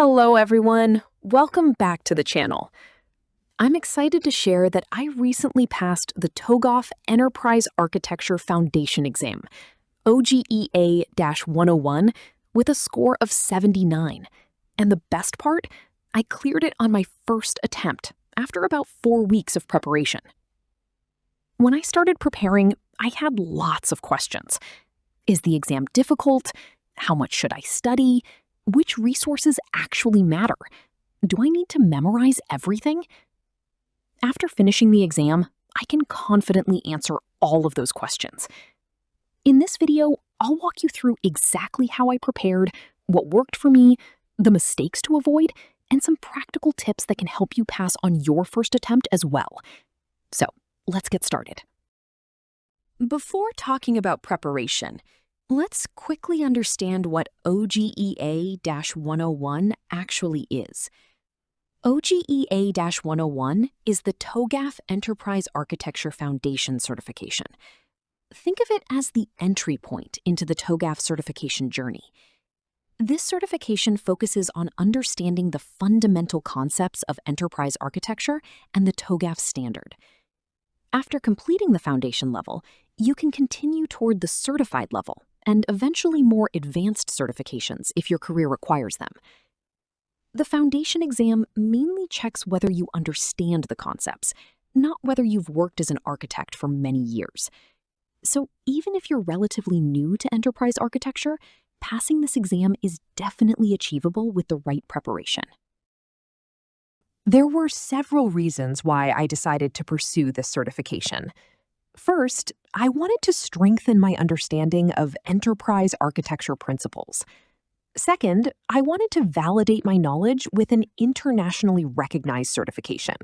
Hello, everyone. Welcome back to the channel. I'm excited to share that I recently passed the TOGAF Enterprise Architecture Foundation exam, OGEA-101, with a score of 79. And the best part, I cleared it on my first attempt after about 4 weeks of preparation. When I started preparing, I had lots of questions. Is the exam difficult? How much should I study? Which resources actually matter? Do I need to memorize everything? After finishing the exam, I can confidently answer all of those questions. In this video, I'll walk you through exactly how I prepared, what worked for me, the mistakes to avoid, and some practical tips that can help you pass on your first attempt as well. So, let's get started. Before talking about preparation, let's quickly understand what OGEA-101 actually is. OGEA-101 is the TOGAF Enterprise Architecture Foundation certification. Think of it as the entry point into the TOGAF certification journey. This certification focuses on understanding the fundamental concepts of enterprise architecture and the TOGAF standard. After completing the foundation level, you can continue toward the certified level and eventually more advanced certifications if your career requires them. The foundation exam mainly checks whether you understand the concepts, not whether you've worked as an architect for many years. So even if you're relatively new to enterprise architecture, passing this exam is definitely achievable with the right preparation. There were several reasons why I decided to pursue this certification. First, I wanted to strengthen my understanding of enterprise architecture principles. Second, I wanted to validate my knowledge with an internationally recognized certification.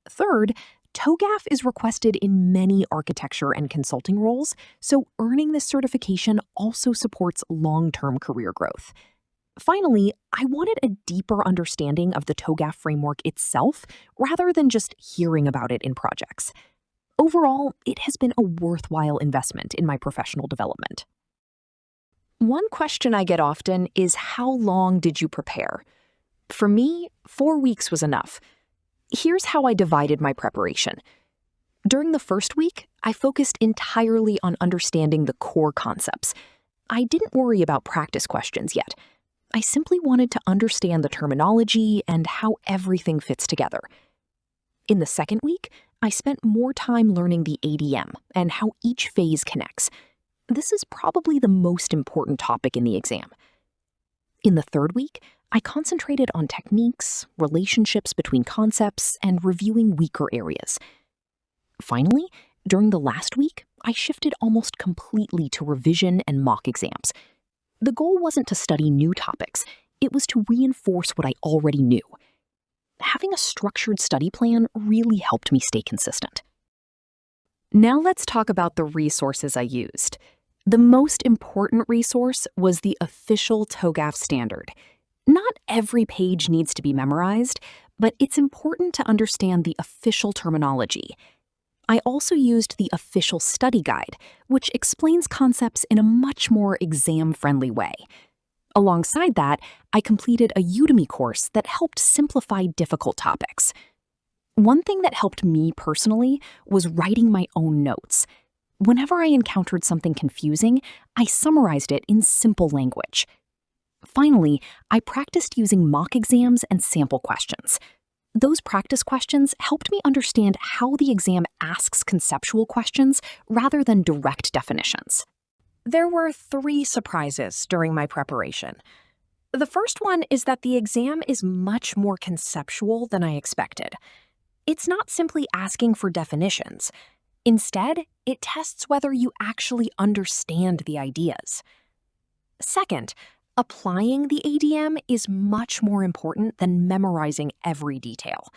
Third, TOGAF is requested in many architecture and consulting roles, so earning this certification also supports long-term career growth. Finally, I wanted a deeper understanding of the TOGAF framework itself rather than just hearing about it in projects. Overall, it has been a worthwhile investment in my professional development. One question I get often is, how long did you prepare? For me, 4 weeks was enough. Here's how I divided my preparation. During the first week, I focused entirely on understanding the core concepts. I didn't worry about practice questions yet. I simply wanted to understand the terminology and how everything fits together. In the second week, I spent more time learning the ADM and how each phase connects. This is probably the most important topic in the exam. In the third week, I concentrated on techniques, relationships between concepts, and reviewing weaker areas. Finally, during the last week, I shifted almost completely to revision and mock exams. The goal wasn't to study new topics, it was to reinforce what I already knew. Having a structured study plan really helped me stay consistent. Now let's talk about the resources I used. The most important resource was the official TOGAF standard. Not every page needs to be memorized, but it's important to understand the official terminology. I also used the official study guide, which explains concepts in a much more exam-friendly way. Alongside that, I completed a Udemy course that helped simplify difficult topics. One thing that helped me personally was writing my own notes. Whenever I encountered something confusing, I summarized it in simple language. Finally, I practiced using mock exams and sample questions. Those practice questions helped me understand how the exam asks conceptual questions rather than direct definitions. There were 3 surprises during my preparation. The first one is that the exam is much more conceptual than I expected. It's not simply asking for definitions. Instead, it tests whether you actually understand the ideas. Second, applying the ADM is much more important than memorizing every detail.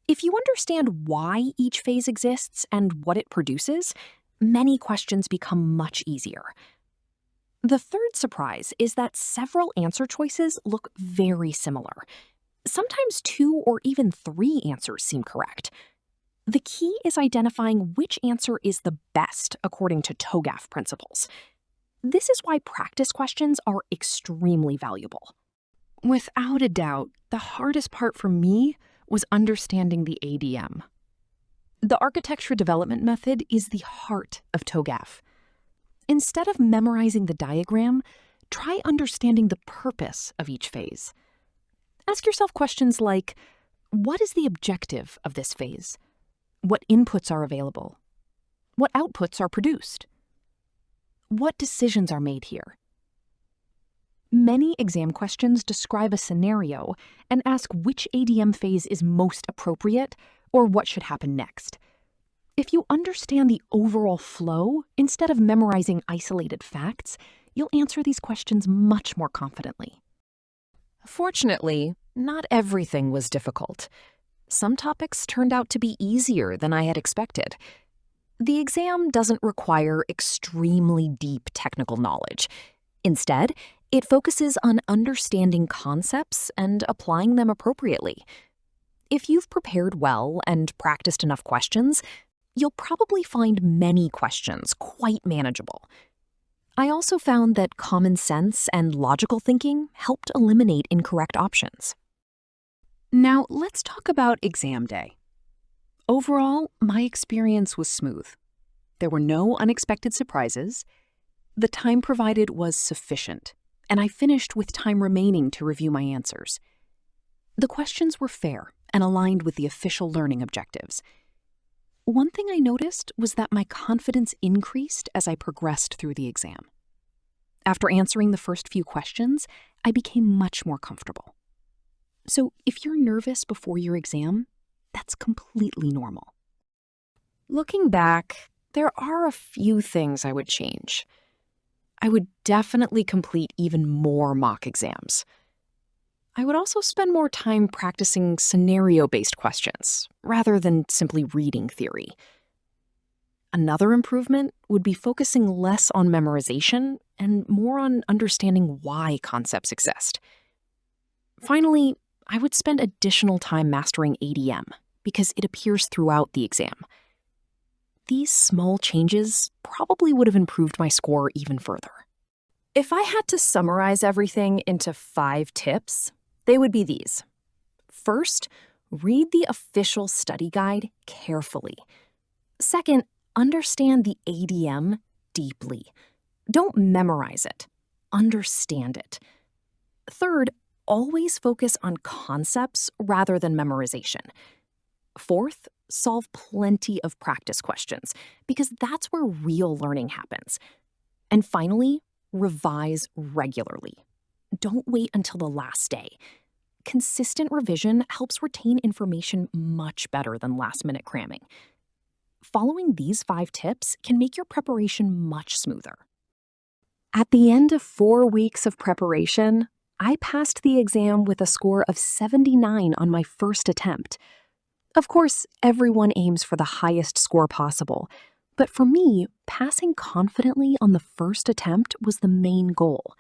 If you understand why each phase exists and what it produces, many questions become much easier. The third surprise is that several answer choices look very similar. Sometimes 2 or even 3 answers seem correct. The key is identifying which answer is the best according to TOGAF principles. This is why practice questions are extremely valuable. Without a doubt, the hardest part for me was understanding the ADM. The architecture development method is the heart of TOGAF. Instead of memorizing the diagram, try understanding the purpose of each phase. Ask yourself questions like, what is the objective of this phase? What inputs are available? What outputs are produced? What decisions are made here? Many exam questions describe a scenario and ask which ADM phase is most appropriate or what should happen next. If you understand the overall flow instead of memorizing isolated facts, you'll answer these questions much more confidently. Fortunately, not everything was difficult. Some topics turned out to be easier than I had expected. The exam doesn't require extremely deep technical knowledge. Instead, it focuses on understanding concepts and applying them appropriately. If you've prepared well and practiced enough questions, you'll probably find many questions quite manageable. I also found that common sense and logical thinking helped eliminate incorrect options. Now, let's talk about exam day. Overall, my experience was smooth. There were no unexpected surprises. The time provided was sufficient, and I finished with time remaining to review my answers. The questions were fair and aligned with the official learning objectives. One thing I noticed was that my confidence increased as I progressed through the exam. After answering the first few questions, I became much more comfortable. So if you're nervous before your exam, that's completely normal. Looking back, there are a few things I would change. I would definitely complete even more mock exams. I would also spend more time practicing scenario-based questions rather than simply reading theory. Another improvement would be focusing less on memorization and more on understanding why concepts exist. Finally, I would spend additional time mastering ADM because it appears throughout the exam. These small changes probably would have improved my score even further. If I had to summarize everything into 5 tips, they would be these. First, read the official study guide carefully. Second, understand the ADM deeply. Don't memorize it. Understand it. Third, always focus on concepts rather than memorization. Fourth, solve plenty of practice questions because that's where real learning happens. And finally, revise regularly. Don't wait until the last day. Consistent revision helps retain information much better than last-minute cramming. Following these 5 tips can make your preparation much smoother. At the end of 4 weeks of preparation, I passed the exam with a score of 79 on my first attempt. Of course, everyone aims for the highest score possible, but for me, passing confidently on the first attempt was the main goal.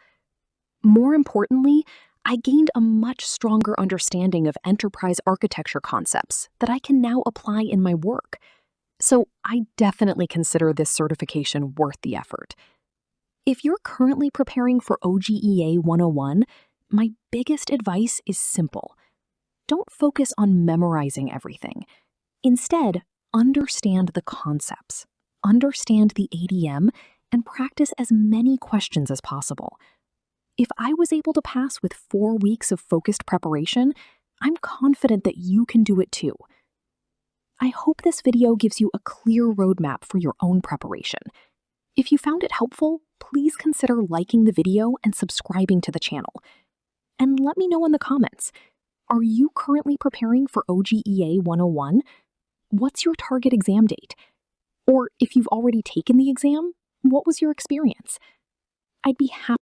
More importantly, I gained a much stronger understanding of enterprise architecture concepts that I can now apply in my work. So I definitely consider this certification worth the effort. If you're currently preparing for OGEA 101, my biggest advice is simple. Don't focus on memorizing everything. Instead, understand the concepts, understand the ADM, and practice as many questions as possible. If I was able to pass with 4 weeks of focused preparation, I'm confident that you can do it too. I hope this video gives you a clear roadmap for your own preparation. If you found it helpful, please consider liking the video and subscribing to the channel. And let me know in the comments, are you currently preparing for OGEA 101? What's your target exam date? Or if you've already taken the exam, what was your experience? I'd be happy